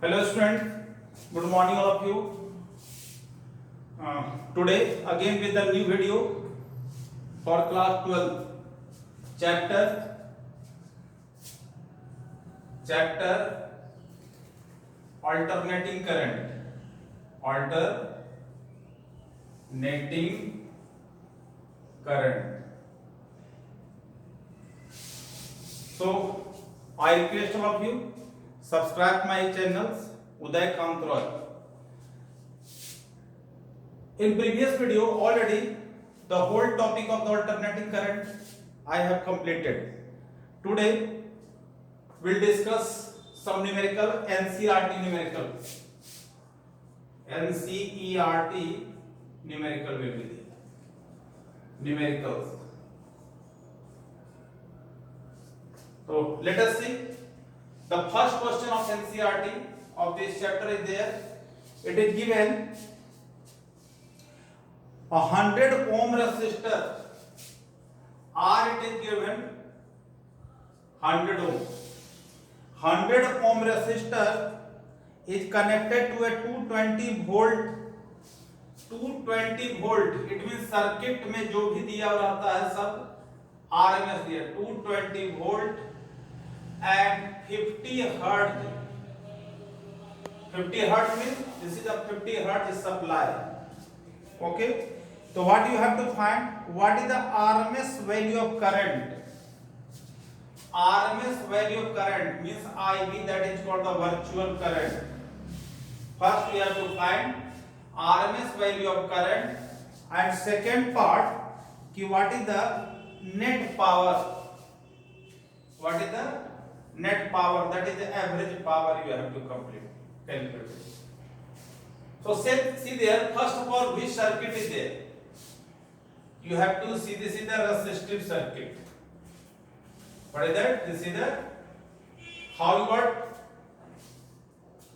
Hello students, good morning all of you. Today again with a new video for class 12 chapter alternating current. So I request all of you subscribe my channels Uday Kamtroy. In previous video already the whole topic of the alternating current I have completed. Today we'll discuss some numerical NCERT numerical. NCERT numerical will be there. Numericals. So let us see. The first question of NCERT of this chapter is there. It is given 100 ohm resistor. R it is given 100 ohm. 100 ohm resistor is connected to a 220 volt. 220 volt. It means circuit में जो भी दिया रहता है सब RMS दिया. 220 volt and 50 hertz. 50 hertz means this is a 50 hertz supply. Okay. So what you have to find? What is the RMS value of current? RMS value of current means IV, that is called the virtual current. First we have to find RMS value of current, and second part ki what is the net power. What is the net power? That is the average power you have to calculate. So see there, first of all which circuit is there? You have to see this is the resistive circuit. What is that? This is the how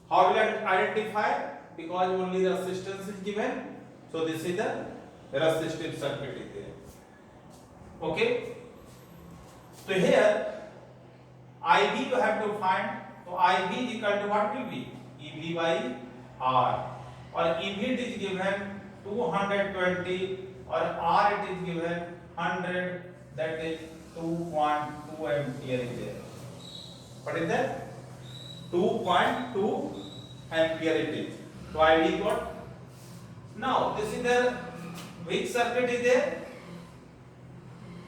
will you identify? Because only the resistance is given. So this is the resistive circuit is there. Okay. So here IB you have to find. So IB is equal to what will be? EB by R. Or EB it is given 220 or R it is given 100, that is 2.2 ampere is there. What is that? 2.2 ampere it is. So IB got. Now this is the which circuit is there?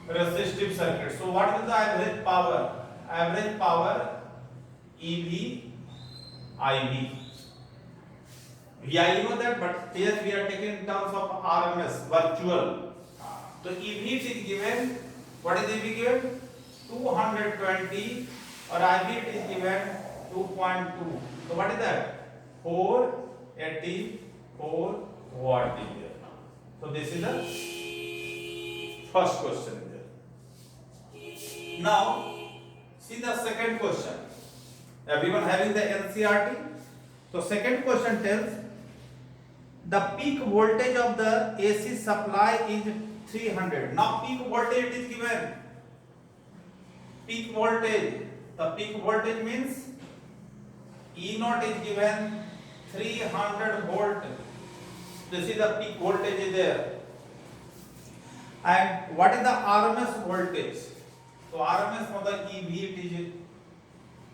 Resistive circuit. So what is the average power? Average power EV IB. VI know that, but here we are taking in terms of RMS virtual. So EV is given. What is EV given? 220 or IB it is given 2.2. So what is that? 484 watt is there. So this is the first question there. Now see the second question. Everyone having the NCERT? So second question tells the peak voltage of the AC supply is 300. Now peak voltage it is given. Peak voltage. The peak voltage means E naught is given 300 volt. This is the peak voltage is there. And what is the RMS voltage? So RMS for the EV it is.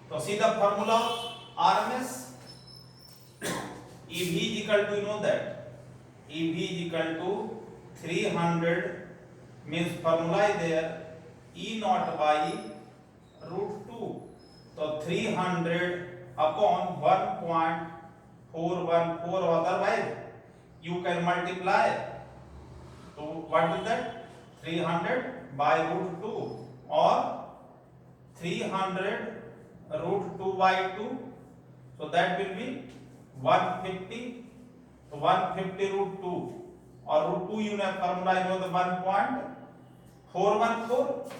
So see the formula RMS. EV is equal to, you know that EV is equal to 300 means formula is there E naught by root 2. So 300 upon 1.414, otherwise you can multiply. So what is that? 300 by root 2 or 300 root 2 by 2. So that will be 150. So 150 root 2 or root 2 you know formula, you know the 1.414.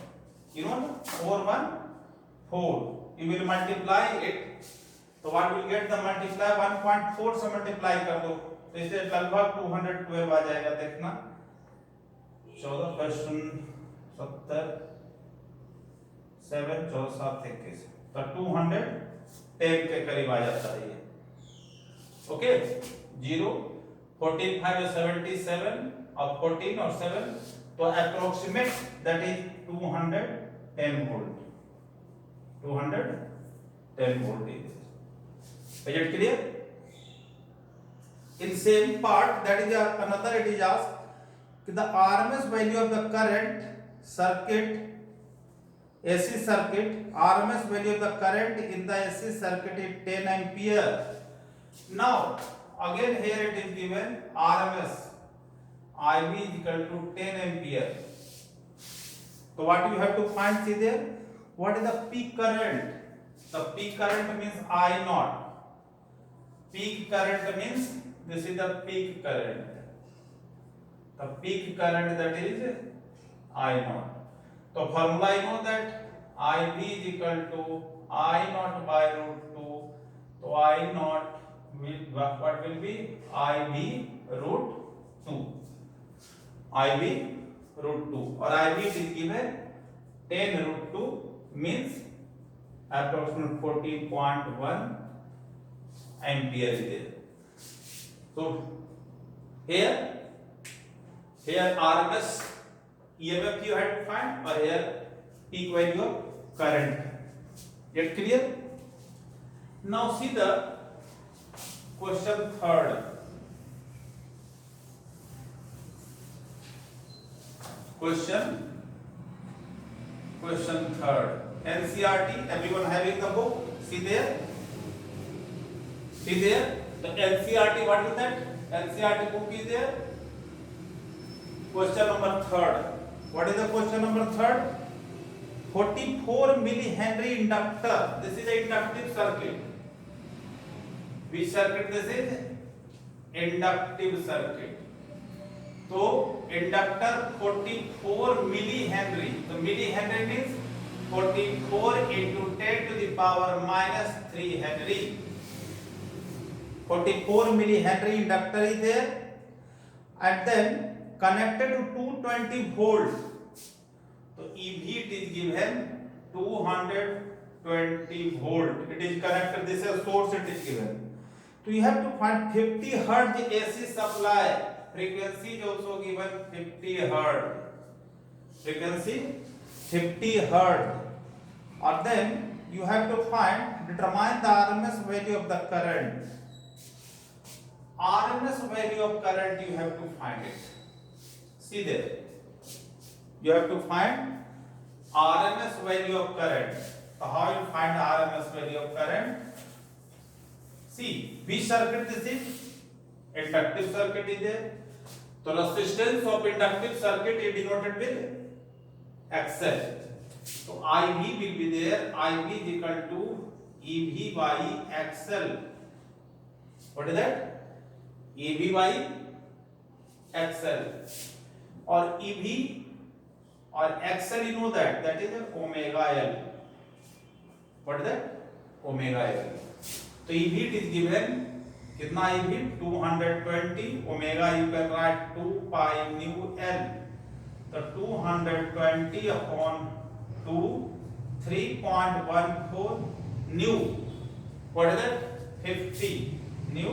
You know 414. You will multiply it. So what will get the multiply 1.4 से multiply कर दो तो इसे लगभग 212 आ जाएगा. देखना 14 question 70 7 14 7 21 तो 210 के करीब आ जाता है ये. ओके 0 14 5 77 और 14 और 7 तो approximate that is 210 volt 210 volt is it clear? In same part that is another it is asked the RMS value of the current circuit AC circuit RMS value of the current in the AC circuit is 10 ampere. Now again here it is given RMS IB is equal to 10 ampere. So what you have to find, see there, what is the peak current? The peak current means I naught. Peak current means this is the peak current. The peak current that is I naught. So formula you know that IB is equal to I naught by root 2. So I naught will what will be IB root 2. IB root 2 or IB is given 10 root 2 means approximately 14.1 ampere is there. So here RMS EMF you had to find or here peak value of current. Get clear? Now see the question third. Question third. NCERT, everyone having the book? See there? The NCERT, what is that? NCERT book is there. Question number third. What is the question number third? 44 millihenry inductor. This is an inductive circuit. Which circuit this is? Inductive circuit. So inductor 44 millihenry. So millihenry means 44 into 10 to the power minus 3 Henry. 44 millihenry inductor is there and then connected to 220 volt. So EV it is given 220 volt. It is connected. This is source it is given. So you have to find 50 hertz AC supply. Frequency is also given 50 hertz. Frequency 50 hertz. Or then you have to determine the RMS value of the current. RMS value of current you have to find it. See there. You have to find RMS value of current. So how you find RMS value of current? See, which circuit this is? Inductive circuit is there. So resistance of inductive circuit is denoted with XL. So IB will be there. IB is equal to EV by XL. What is that? EV by XL. Or EV or XL, you know that is omega L. What is that? Omega L. So EV it is given, kitna EV? 220. Omega you can write 2 pi nu L. So 220 upon 2, 3.14 nu. What is that? 50 nu.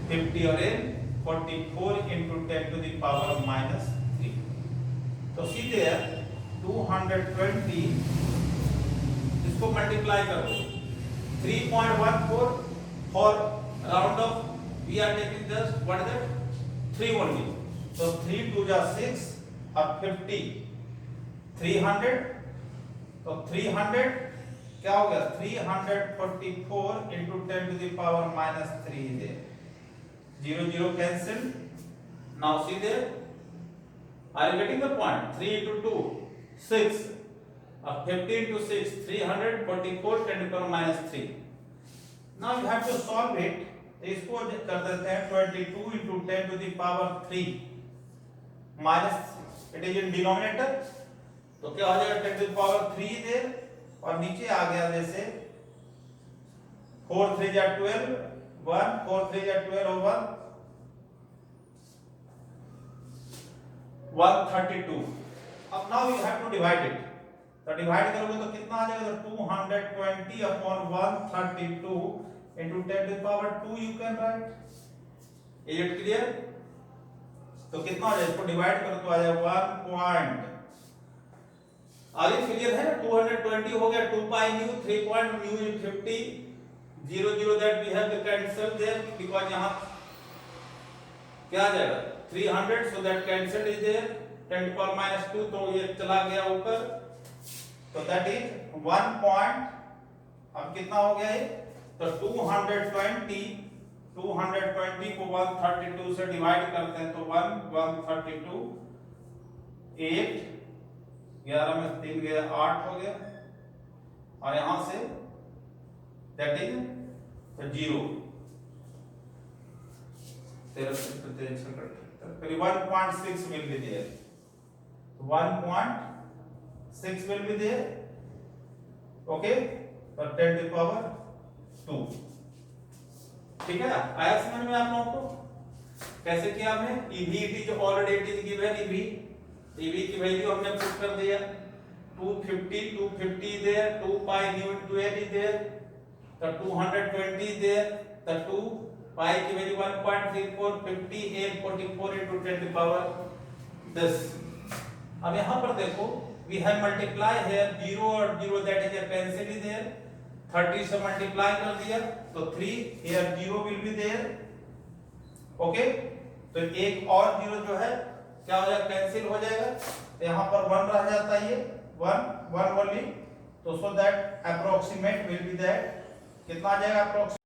50 or in 44 into 10 to the power minus 3. So see there 220 इसको multiply करो 3.14 for round off we are taking just what is that 3 only. So 3 2 जा 6 और 50 300. तो 300 क्या हो गया 344 into 10 to the power minus 3 there. 0 0 cancel. Now see there. Are you getting the point? 3 into 2 6. 50 into 6 344 10 to the power minus 3. Now you have to solve it. इसको कर देते हैं 22 into 10 to the power 3 minus it is in denominator. तो क्या हो जाएगा 10 to the power 3 there और नीचे आ गया जैसे 4 3 जा 12 1 4 3 जा 12 over 132. अब now you have to divide it. तो डिवाइड करोगे तो कितना आ जाएगा 220 upon 132 into 10 to the power 2 you can write. Is it clear? तो कितना हो जाए, इसको डिवाइड करो तो आ जाए 1 पॉइंट, आगे क्लियर है ना, 220 हो गया, 2 pi nu, 3 point nu is 50, 0 0 that we have to cancel there because यहां क्या आ जाएगा 300, so that cancelled is there, 10 to power -2 तो ये चला गया ऊपर, तो दैट इज 1 पॉइंट, अब कितना हो गया ये, तो 220 को 132 से डिवाइड करते हैं तो 132, 8, 11 में 3 गया 8 हो गया, और यहां say that is 0, 1.6 will be there, 1.6 will be there, okay, तो 10 to the power 2, ठीक है, आया समझ में आप लोगों को? कैसे किया हमने, EV it is already it is given, EV की वैल्यू हमने पुट कर दिया, 250 there, 2 pi nu into 8 is there, तो 220 इज देयर, तो 2 पाई की वैल्यू 1.34, 50 8 44 इनटू 10 टू पावर 10। अब यहां पर देखो वी हैव मल्टीप्लाई हियर 0 और 0 that is a cancel is there, 30 से मल्टीप्लाई कर दिया तो 3 here 0 will be there, okay, तो एक और 0 जो है क्या हो जाएगा, कैंसिल हो जाएगा, तो यहां पर 1 रह जाता है, ये 1 ओनली, तो so that approximate will be that कितना आ जाएगा, अप्रोक्सीमेट